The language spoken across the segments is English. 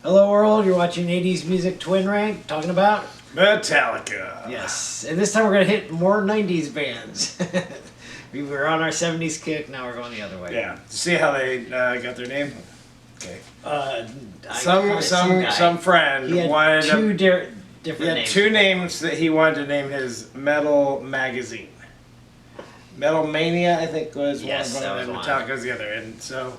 Hello world, you're watching 80s Music Twin Rank, talking about Metallica. Yes, and this time we're going to hit more 90s bands. We were on our 70s kick, now we're going the other way. Yeah. See how they got their name? Okay. Some Some friend he had wanted different he had names. two names that he wanted to name his metal magazine. Metal Mania, I think, was Yes, one, that and was one. Metallica's the other. And so,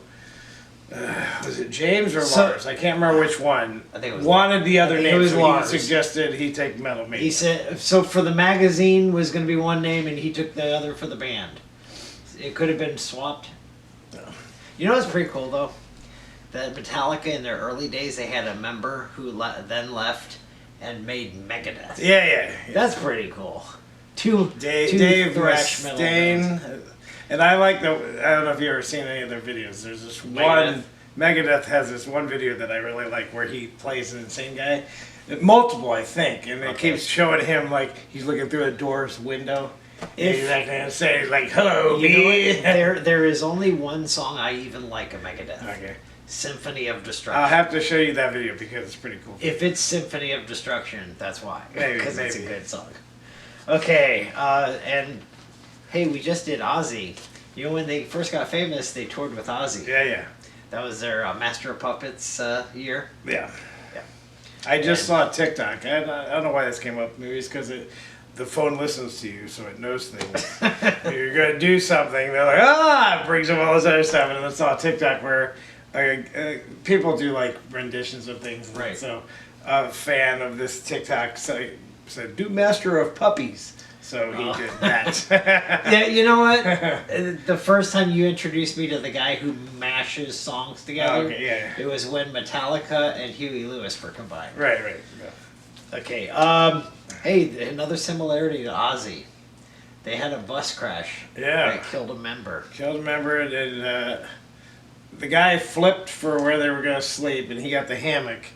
was it James or Lars? I can't remember which one. I think it was wanted the other I think name, it was so Lars. he suggested he take Metal Mania. He said, so for the magazine was going to be one name and he took the other for the band. It could have been swapped. No. You know what's pretty cool though? That Metallica in their early days, they had a member who then left and made Megadeth. Yeah. That's pretty cool. Two Dave thrash metal bands. Mustaine. And I like the. I don't know if you've ever seen any of their videos. There's this Megadeth. one. Megadeth has this one video that I really like where he plays an insane guy. Multiple, I think. And it keeps showing him like he's looking through a door's window. And he's like gonna say like, "Hello, You know me." what? There is only one song I even like of Megadeth. Okay. Symphony of Destruction. I'll have to show you that video because it's pretty cool. If it's Symphony of Destruction, that's why. Maybe, Because it's a maybe. good song. Okay, and hey, we just did Ozzy. You know, when they first got famous, they toured with Ozzy. Yeah. That was their Master of Puppets year. Yeah. Yeah. I just saw TikTok. I don't know why this came up. Maybe it's because the phone listens to you, so it knows things. You're going to do something, they're like, it brings up all this other stuff. And then I saw a TikTok where people do like renditions of things. Right. So a fan of this TikTok said, do Master of Puppies. So he did that. Yeah, you know what? The first time you introduced me to the guy who mashes songs together, Okay, yeah. it was when Metallica and Huey Lewis were combined. Right. Yeah. Okay, hey, another similarity to Ozzy. They had a bus crash Yeah. that killed a member. Killed a member, and the guy flipped for where they were going to sleep, and he got the hammock,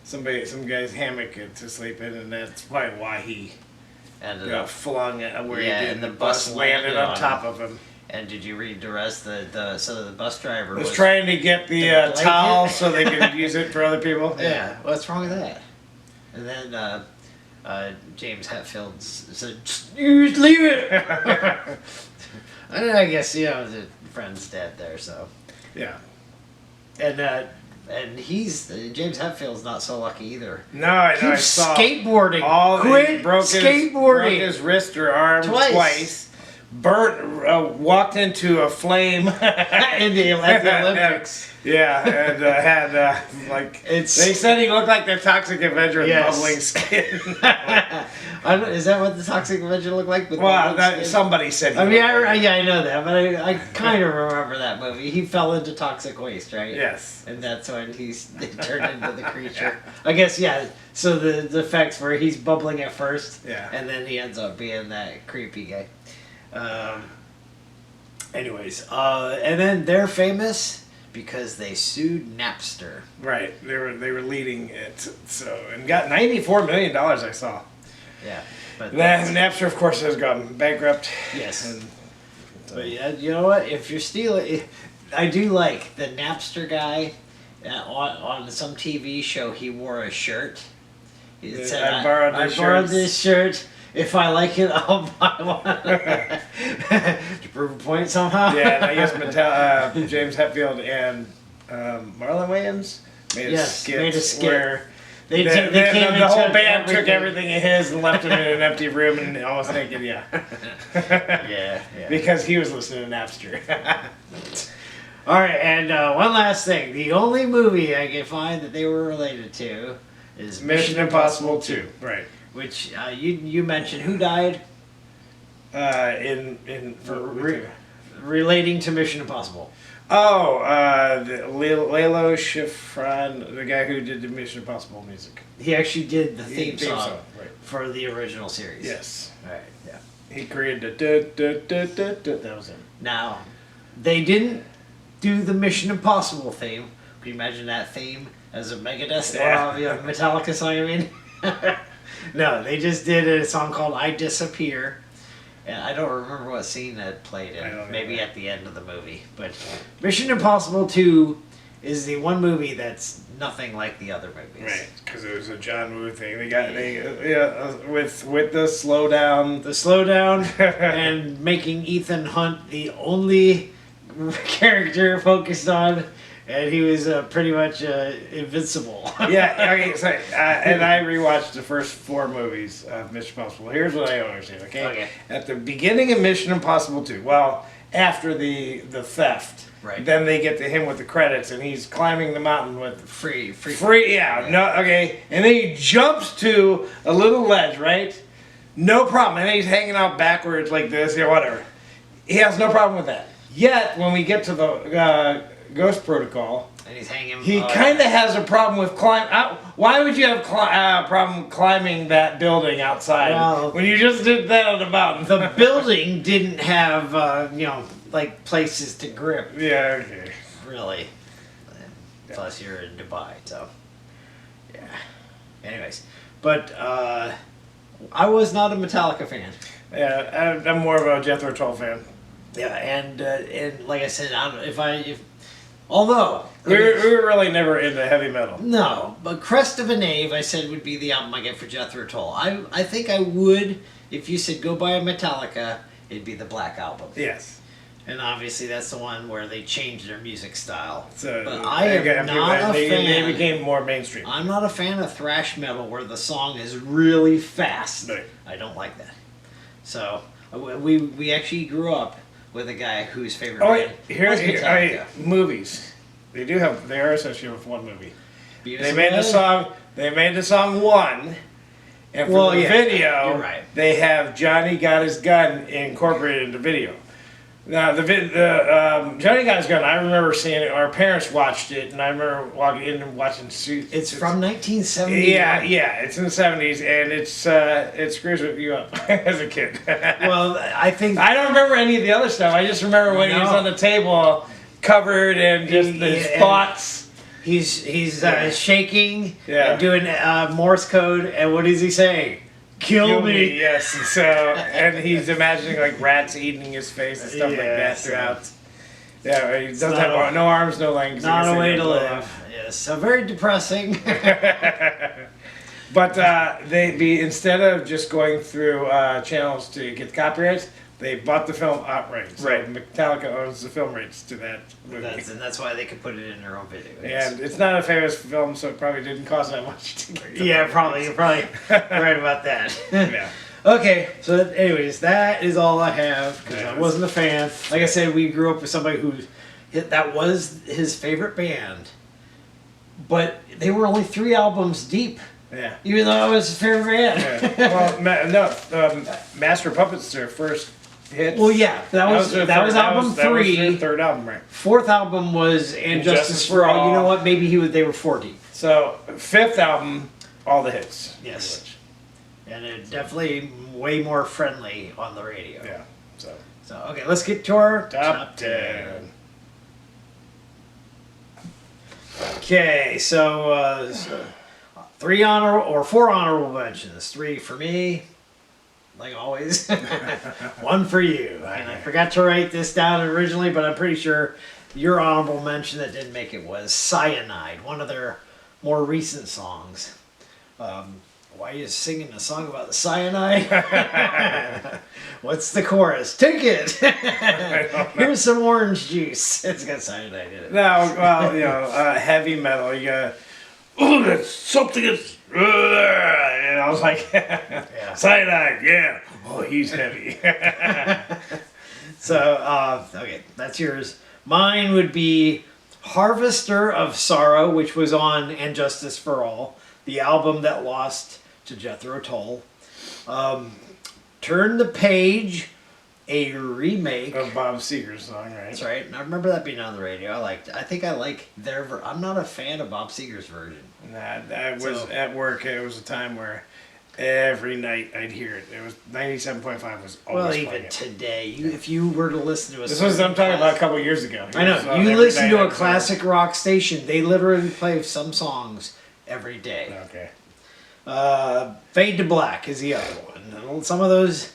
some guy's hammock to sleep in, and that's probably why he Ended got up. flung where he Yeah, did. and The the bus bus landed landed on on top of him. And did you read the rest? So the bus driver Was trying to get the blanket. towel so they could use it for other people. Yeah, what's wrong with that? And then James Hetfield said, "You just leave it." And I guess the friend's dead there, so. Yeah. And he's James Hetfield's not so lucky either. No, I know. I Keeps saw skateboarding. he Quit broke skateboarding. his wrist or arm Twice. twice. Walked into a flame In the Olympics. Yeah, and had they said he looked like the Toxic Avenger with Yes. bubbling skin. Is that what the Toxic Avenger looked like? With Well, bubbling skin? somebody said. I mean, looked I know that, but I kind of remember that movie. He fell into toxic waste, right? Yes. And that's when they turned into the creature. I guess, yeah. So the effects where he's bubbling at first, Yeah. and then he ends up being that creepy guy. Anyways, and then they're famous because they sued Napster. Right, they were leading it, and got $94 million. I saw. Yeah. But Then Napster, of course, has gone bankrupt. yes. And, But yeah, you know what? If you're stealing, I do like the Napster guy on some TV show. He wore a shirt. He said, I borrowed I this borrowed shirt." this shirt. If I like it, I'll buy one. To prove a point somehow. Yeah, and I guess James Hetfield and Marlon Wayans made a skit where They the came and whole took band took everything of his and left him in an empty room and almost naked. Yeah. Yeah. Because he was listening to Napster. All right, and one last thing. The only movie I can find that they were related to is Mission Impossible 2. Right. Which you mentioned. Who died? Relating to Mission Impossible. Lalo Schifrin, the guy who did the Mission Impossible music. He actually did the theme song right. for the original series. Yes. All right. Yeah. He created that was him. Now, they didn't do the Mission Impossible theme. Can you imagine that theme as a Megadeth or Metallica song? I mean. No, they just did a song called "I Disappear," and I don't remember what scene that played in. Maybe at the end of the movie. But Mission Impossible 2 is the one movie that's nothing like the other movies. Right, because it was a John Woo thing. With the slowdown. The slowdown and making Ethan Hunt the only character focused on, and he was pretty much invincible. Yeah, okay, so, and I rewatched the first 4 movies of Mission Impossible. Here's what I don't understand, okay? At the beginning of Mission Impossible 2, well, after the theft, Right. then they get to him with the credits, and he's climbing the mountain with Free. yeah, no, okay, and then he jumps to a little ledge, right? No problem, and then he's hanging out backwards like this, whatever. He has no problem with that. Yet, when we get to the Ghost Protocol, And he's hanging. he kind of has a problem with why would you have a problem climbing that building outside when you just did that on the mountain? The building didn't have, like places to grip. Yeah, okay. Really. Plus, you're in Dubai, so. Yeah. Anyways. But, I was not a Metallica fan. Yeah, I'm more of a Jethro Tull fan. Yeah, and like I said, although We were really never into heavy metal. no, but Crest of a Knave, I said would be the album I get for Jethro Tull. I think I would, if you said go buy a Metallica, it'd be the Black Album. Yes. And obviously that's the one where they changed their music style. So But I am not a they fan. became more mainstream. I'm not a fan of thrash metal where the song is really fast. Right. I don't like that. So we actually grew up with a guy whose favorite band was Metallica. Movies. They are associated with one movie. Beavis They and made the Butthead? song. They made the song One, and for Well, the yeah, video, you're right. they have Johnny Got His Gun incorporated in the video. Now Johnny Got His Gun, I remember seeing it. Our parents watched it, and I remember walking in and watching. It's from 1970. Yeah, it's in the 70s, and it screws you up as a kid. Well, I think I don't remember any of the other stuff. I just remember when he was on the table, covered and just his thoughts. He's shaking Yeah. and doing Morse code, and what is he saying? Kill me. Yes. And so, and he's imagining like rats eating his face and stuff like that Yes, throughout. Yeah, he doesn't not have no arms, no legs. Not I a guess way they to don't live. Yes, so very depressing. But instead of just going through channels to get copyrights, they bought the film outright. So Right. Metallica owns the film rights to that movie. That's why they could put it in their own video. And it's not a famous film, so it probably didn't cost that much to get the Yeah, film probably. You're probably right about that. Yeah. Okay, so anyways, that is all I have because I Yes. wasn't a fan. Like I said, we grew up with somebody that was his favorite band, but they were only 3 albums deep, Yeah. even though I was his favorite band. Well, Master of Puppets, their first hit. Well, yeah, that was their album that was 3. their third album, right? 4th album was And Justice for All. You know what? Maybe they were 4 deep. So 5th album, all the hits. Yes. And it definitely way more friendly on the radio. Yeah. So Okay, let's get to our top 10. Okay, so 4 honorable mentions. 3 for me, like always. 1 for you. And I forgot to write this down originally, but I'm pretty sure your honorable mention that didn't make it was Cyanide, one of their more recent songs. Why are you singing a song about the cyanide? What's the chorus? Take it! Here's some orange juice. It's got cyanide in it. No, well, heavy metal, you got, oh, that's something that's, and I was like, cyanide, yeah. Oh, he's heavy. So, okay, that's yours. Mine would be Harvester of Sorrow, which was on And Justice for All, the album that lost to Jethro Tull. Turn the Page, a remake Of Bob Seger's song, right? That's right. And I remember that being on the radio. I think I like their. I'm not a fan of Bob Seger's version. Nah, I was at work. It was a time where every night I'd hear it. It was 97.5 was always Well, playing even it. today, if you were to listen to a This was I'm talking about a couple of years ago. I know. So You every listen night to I'd a hear it. classic rock station, they literally play some songs every day. Okay. Fade to Black is the other one. Some of those,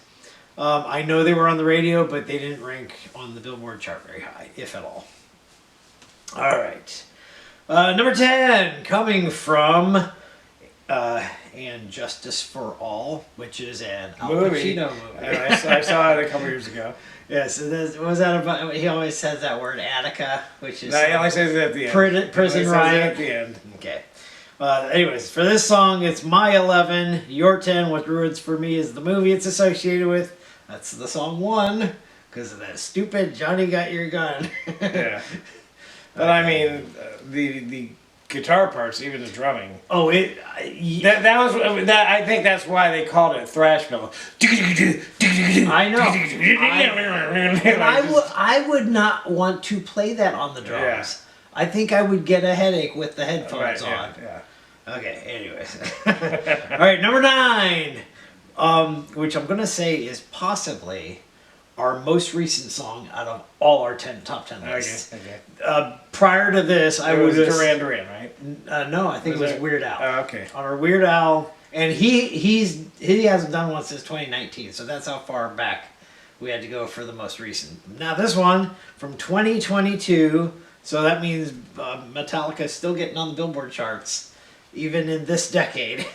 I know they were on the radio, but they didn't rank on the Billboard chart very high, if at all. All right. Number 10, coming from And Justice for All, which is an Al Pacino movie. And I saw it a couple years ago. Yes, what was that about? He always says that word, Attica, which is No, he only says it at the end. prison riot. At the end. Okay. Anyways, for this song, it's my 11, your 10. What ruins for me is the movie it's associated with. That's the song 1, because of that stupid Johnny Got Your Gun. Yeah. But I mean, the guitar parts, even the drumming. Oh, That was that. I think that's why they called it thrash metal. I know. I would not want to play that on the drums. Yeah. I think I would get a headache with the headphones Right, on. yeah. Okay, anyways. All right, number 9, which I'm going to say is possibly our most recent song out of all our top 10 lists. Okay. Prior to this, I was Duran Duran, right? no, I think it was Weird Al. Oh, okay. On our Weird Al, and he hasn't done one since 2019, so that's how far back we had to go for the most recent. Now this one from 2022, so that means Metallica is still getting on the Billboard charts, even in this decade.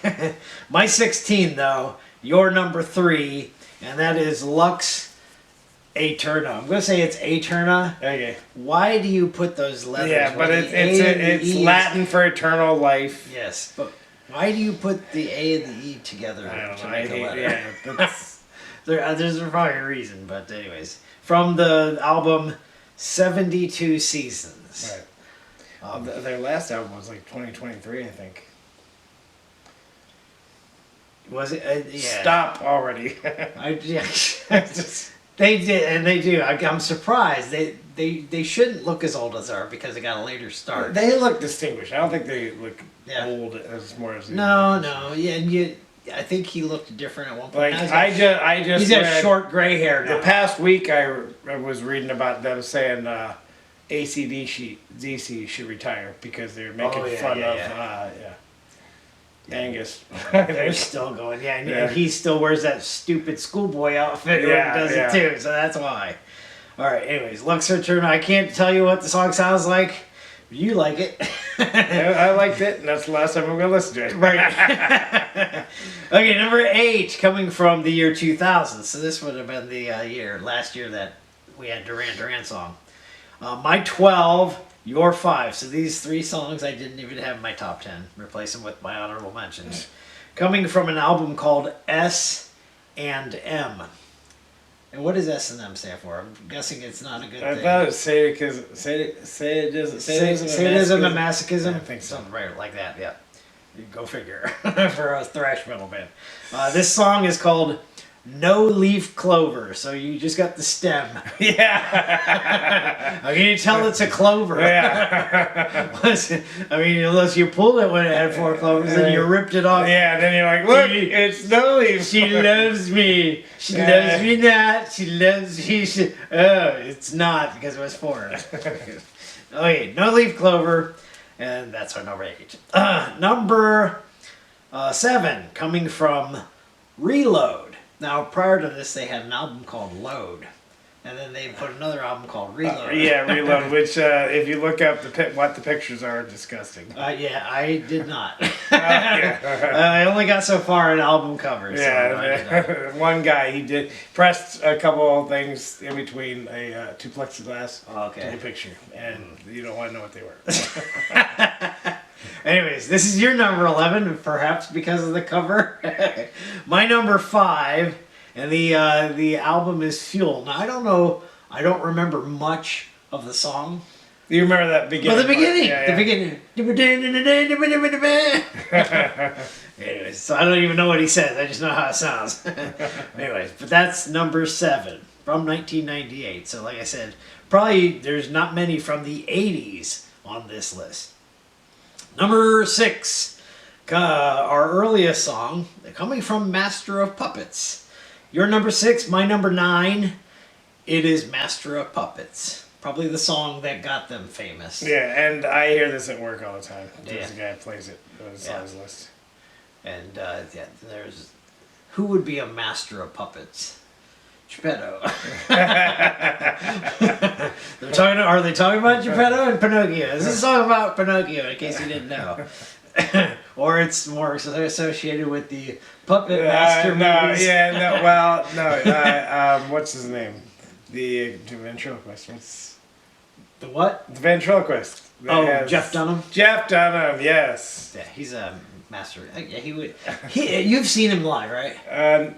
My 16 though, your number 3, and that is Lux Aeterna. I'm gonna say it's Aeterna. Okay. Why do you put those letters? Yeah, but it's Latin for eternal life. Yes, but why do you put the A and the E together I don't to know. make a letter? Yeah, that's, There's probably a reason, but anyways, from the album 72 Seasons. right. Their last album was like 2023, I think. Was it? Yeah. Stop already. They did, and they do. I'm surprised. They shouldn't look as old as they are because they got a later start. They look distinguished. I don't think they look Yeah. old as more as No, yeah, and I think he looked different at one point. Like Now I just he's got read- short gray hair now. The past week I was reading about them saying ACDC should retire because they're making fun of Angus. They're still going, and he still wears that stupid schoolboy outfit when he does it too, so that's why. Alright, anyways, Lux Aeterna, I can't tell you what the song sounds like. You like it. I liked it, and that's the last time I'm going to listen to it. Right. Okay, number 8, coming from the year 2000. So this would have been the last year that we had Duran Duran song. My 12, your 5. So these 3 songs I didn't even have in my top 10. Replace them with my honorable mentions. Coming from an album called S and M. And what does S and M stand for? I'm guessing it's not a good I thing. thought it was Sadism and masochism? Yeah, I think so. Something right like that, yeah. You go figure. For a thrash metal band. This song is called No Leaf Clover. So you just got the stem. Yeah. How can you tell it's a clover? Yeah. I mean, unless you pulled it when it had 4 clovers and you ripped it off. Yeah, and then you're like, look, it's no leaf. She loves me. She loves me not. She loves me. It's not because it was 4. Okay, No Leaf Clover. And that's our number 8. Number 7, coming from Reload. Now, prior to this, they had an album called Load. And then they put another album called Reload. Reload, which if you look up what the pictures are, disgusting. Yeah, I did not. Yeah. I only got so far in album covers. Yeah, one guy, he pressed a couple of things in between two plexiglass to the picture, and you don't want to know what they were. Anyways, this is your number 11, perhaps because of the cover. My number 5, and the album is Fuel. Now, I don't know, I don't remember much of the song. You remember that beginning? But the beginning! Yeah, The beginning. Anyways, so I don't even know what he says, I just know how it sounds. Anyways, but that's number 7 from 1998. So like I said, probably there's not many from the 80s on this list. Number 6, our earliest song, coming from Master of Puppets. Your number 6, my number 9, it is Master of Puppets. Probably the song that got them famous. Yeah, and I hear this at work all the time. There's Yeah. a guy that plays it on his songs list. And there's, who would be a Master of Puppets? Geppetto. Are they talking about Geppetto and Pinocchio? This is a song about Pinocchio, in case you didn't know. Or it's more associated with the Puppet Master movies. What's his name? The ventriloquist. The what? The ventriloquist. Jeff Dunham? Jeff Dunham, yes. Yeah, he's a master. Yeah, he would. You've seen him live, right?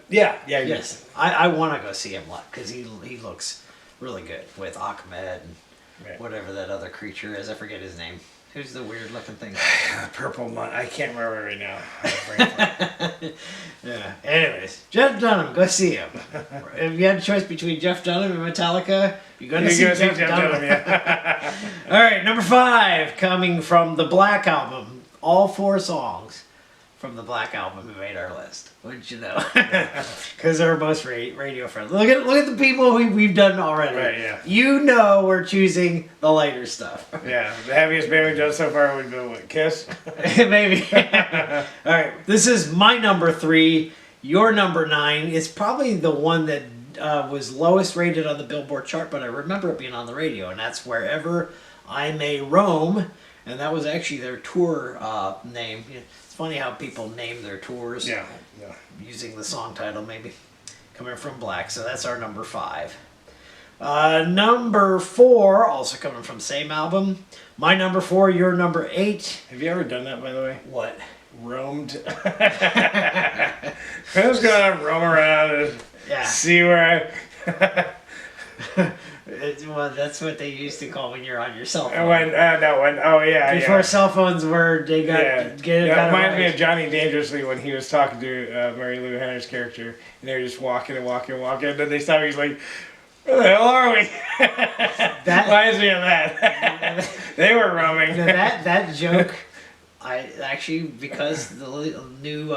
Yes. I want to go see him live because he looks really good with Ahmed and whatever that other creature is. I forget his name. Who's the weird looking thing? Purple Mon. I can't remember right now. Yeah. Anyways, Jeff Dunham, go see him. If you had a choice between Jeff Dunham and Metallica, you're going to see Jeff Dunham. Yeah. All right, number 5, coming from the Black Album. All 4 songs from the Black Album who made our list. Wouldn't you know? Because they're most radio friendly. Look at the people we've done already. Right, yeah. You know we're choosing the lighter stuff. Yeah, the heaviest band we've done so far would be what, Kiss? Maybe. All right, this is my number 3. Your number 9 is probably the one that was lowest rated on the Billboard chart, but I remember it being on the radio, and that's Wherever I May Roam. And that was actually their tour name. It's funny how people name their tours using the song title, maybe. Coming from Black, so that's our number 5. Number 4, also coming from same album. My number 4, your number 8. Have you ever done that, by the way? What? Roamed. I was going to roam around and see where I... Well, that's what they used to call when you're on your cell phone. Before cell phones were, they got it reminds me of Johnny Dangerously when he was talking to Mary Lou Henner's character, and they were just walking, and then they stopped. He's like, "Where the hell are we?" That reminds me of that. They were roaming. That joke. I actually, because the new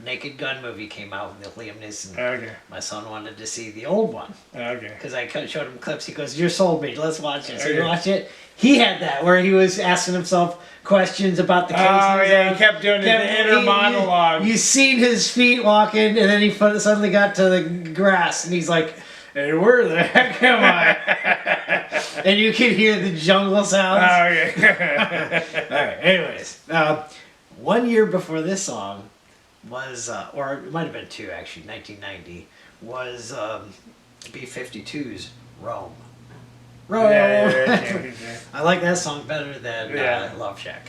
Naked Gun movie came out with Liam Neeson. Okay. My son wanted to see the old one. Okay. Because I showed him clips. He goes, "You're sold me. Let's watch it." So you watch it. He had that where he was asking himself questions about the case. Oh yeah, he kept doing his inner monologue. You seen his feet walking, and then he suddenly got to the grass, and he's like, "Hey, where the heck am I?" And you can hear the jungle sounds. Oh, yeah. All right. Anyways, 1 year before this song was, or it might have been 2 actually, 1990 was B-52's "Rome." Rome. Yeah. I like that song better than Love Shack.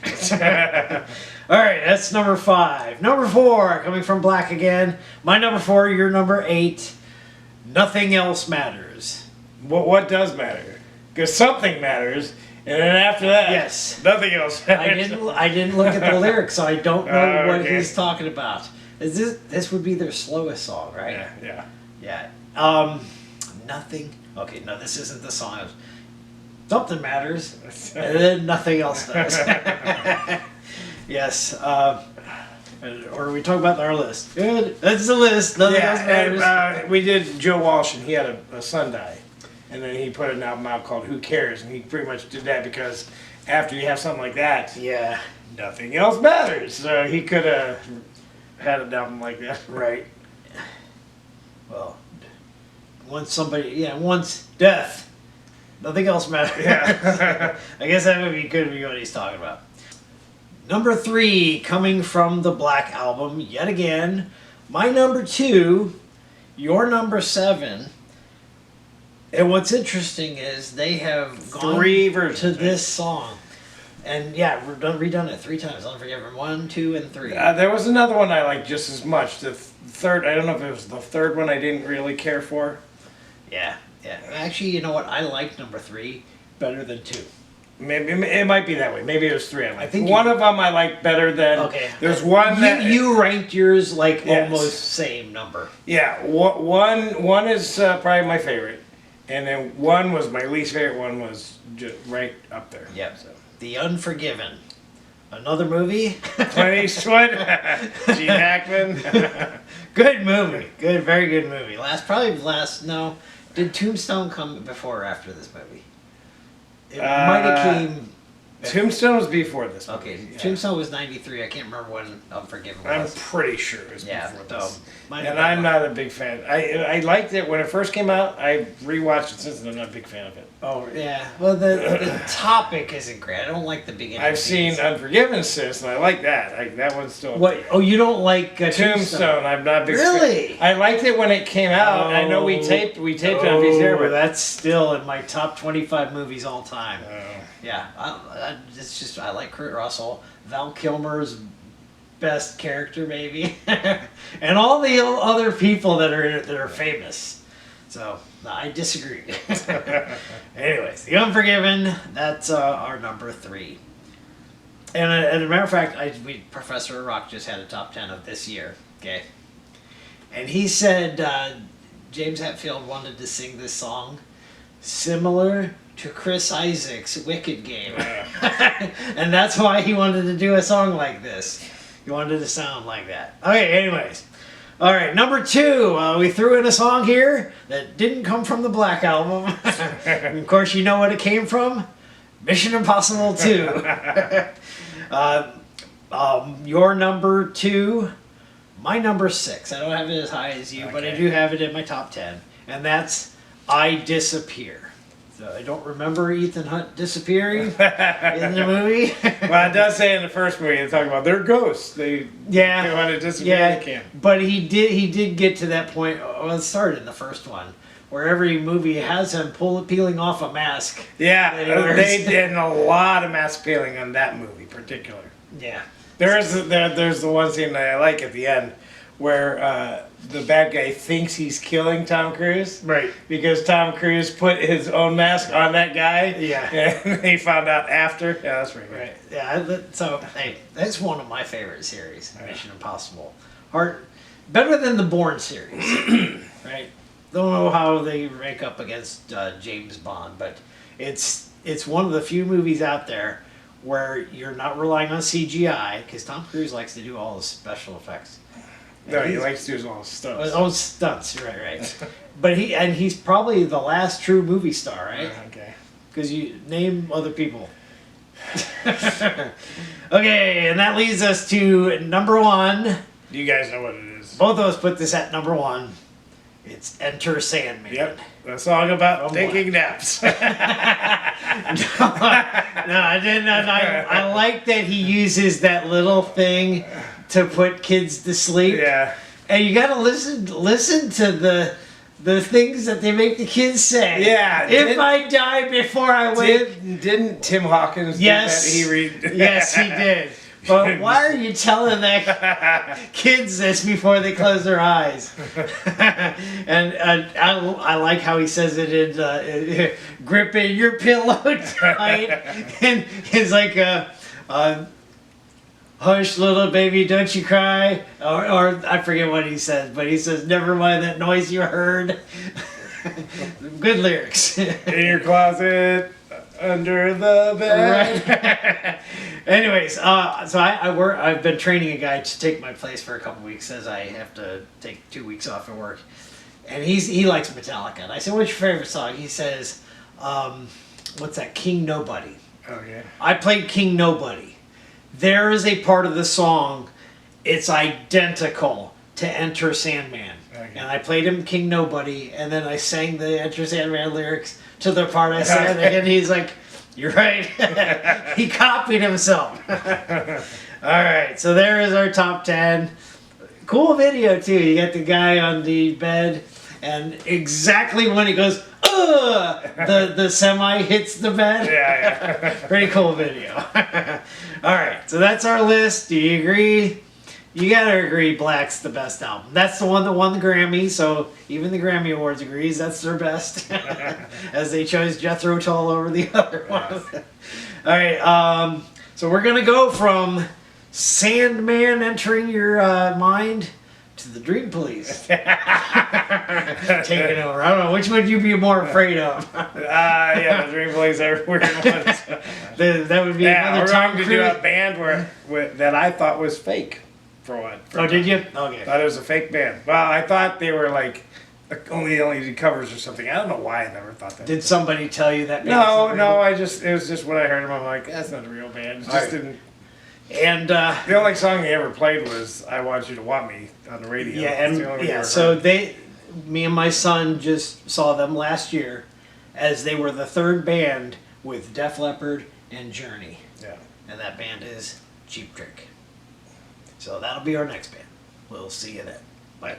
All right, that's number 5. Number 4, coming from Black again. My number 4, your number 8. Nothing Else Matters. What does matter? Because something matters, and then after that, nothing else matters. I didn't look at the lyrics, so I don't know what he's talking about. This would be their slowest song, right? Yeah. Nothing. Okay, no, this isn't the song. Something matters, and then nothing else does. Yes. Or are we talking about our list? Good. That's the list. Nothing else matters. And, we did Joe Walsh, and he had a son die. And then he put an album out called Who Cares? And he pretty much did that because after you have something like that, nothing else matters. So he could have had an album like that. Right. Well, once death, nothing else matters. Yeah. I guess that could be what he's talking about. Number 3, coming from the Black Album, yet again. My number 2, your number 7. And what's interesting is they have gone 3 versions to this song. And redone it 3 times. Unforgiven 1, 2, and 3. There was another one I liked just as much. The third, I don't know if it was the third one I didn't really care for. Yeah. Actually, you know what? I liked number 3 better than 2. Maybe it might be that way. Maybe it was 3. I think one of them I liked better than. Okay. There's one that you ranked yours like almost same number. Yeah. One is probably my favorite, and then one was my least favorite. One was just right up there. Yep. So. The Unforgiven. Another movie. Clint Eastwood. Gene Hackman. Good movie. Very good movie. No. Did Tombstone come before or after this movie? It might have came. Tombstone was before this. Okay, movie, yeah. Tombstone was 93. I can't remember when Unforgiven I'm was. pretty sure it was Yeah, before so this. might have And been I'm one. not a big fan. I liked it when it first came out. I rewatched it since, and I'm not a big fan of it. Oh yeah. Well, the topic isn't great. I don't like the beginning. I've seen scenes. Unforgiven since, and I like that. That one's still. What? Oh, you don't like Tombstone? I'm not a big Really? fan. I liked it when it came out. I know we taped it on VCR, but that's still in my top 25 movies all time. Oh. Yeah, it's just I like Kurt Russell, Val Kilmer's best character maybe, and all the other people that are in it that are famous. So no, I disagree. Anyways, The Unforgiven. That's our number 3. And as a matter of fact, Professor Rock just had a top 10 of this year. Okay, and he said James Hetfield wanted to sing this song similar to Chris Isaac's Wicked Game. And that's why he wanted to do a song like this. He wanted to sound like that. Okay, anyways. All right, number 2. We threw in a song here that didn't come from the Black Album. And of course, you know what it came from? Mission Impossible 2. Your number 2. My number 6. I don't have it as high as you, but I do have it in my top 10. And that's I Disappear. So I don't remember Ethan Hunt disappearing in the movie. Well, it does say in the first movie they talk about they're ghosts. They want to disappear. They can't. But he did get to that point. Well, it started in the first one, where every movie has him peeling off a mask. Yeah, they did a lot of mask peeling on that movie, particular. Yeah. There's the one scene that I like at the end, where the bad guy thinks he's killing Tom Cruise. Right. Because Tom Cruise put his own mask on that guy. Yeah. And he found out after. Yeah, that's pretty good. Right. Yeah. So hey, that's one of my favorite series, Mission Impossible. Better than the Bourne series. Right. Don't know how they rank up against James Bond, but it's one of the few movies out there where you're not relying on CGI, because Tom Cruise likes to do all the special effects. No, he likes to do all stunts. Oh, stunts, right. But he's probably the last true movie star, right? Okay. Because you name other people. Okay, and that leads us to number 1. You guys know what it is. Both of us put this at number 1. It's Enter Sandman. Yep. A song about taking naps. No, I didn't. I like that he uses that little thing to put kids to sleep. Yeah. And you gotta listen to the things that they make the kids say. Yeah. If I die before I wake. Didn't Tim Hawkins Yes. do that? Yes, he did. But why are you telling that kids this before they close their eyes? And I like how he says it in gripping your pillow tight. And it's like hush little baby, don't you cry. Or I forget what he says, but he says, never mind that noise you heard. Good lyrics. In your closet, under the bed. Right. Anyways, so I've been training a guy to take my place for a couple weeks, as I have to take 2 weeks off of work. And he likes Metallica. And I said, what's your favorite song? He says, what's that? King Nobody. Okay. I played King Nobody. There is a part of the song, it's identical to Enter Sandman. Okay. And I played him King Nobody, and then I sang the Enter Sandman lyrics to the part I sang, and he's like, you're right. He copied himself. All right, so there is our top 10. Cool video, too. You got the guy on the bed, and exactly when he goes, ugh, the semi hits the bed. Yeah. Pretty cool video. All right, so that's our list. Do you agree? You gotta agree Black's the best album. That's the one that won the Grammy, so even the Grammy Awards agrees that's their best. As they chose Jethro Tull over the other ones. All right, so we're gonna go from Sandman entering your mind to the Dream Police. Taking over. I don't know, which would you be more afraid of? Yeah, the Dream Police are weird ones. That would be another we're Tom going to Cruise. do a band that I thought was fake. For what? Oh, did you? Okay. Thought it was a fake band. Well, I thought they were like only did covers or something. I don't know why I never thought that. Did somebody tell you that? No, it was just when I heard him, I'm like, that's not a real band. It just Right. didn't. And The only song he ever played was "I Want You to Want Me" on the radio. yeah, It's the only one and I yeah, ever so heard. me and my son just saw them last year, as they were the third band with Def Leppard and Journey, Yeah. and that band is Cheap Trick. So that'll be our next band. We'll see you then. Bye.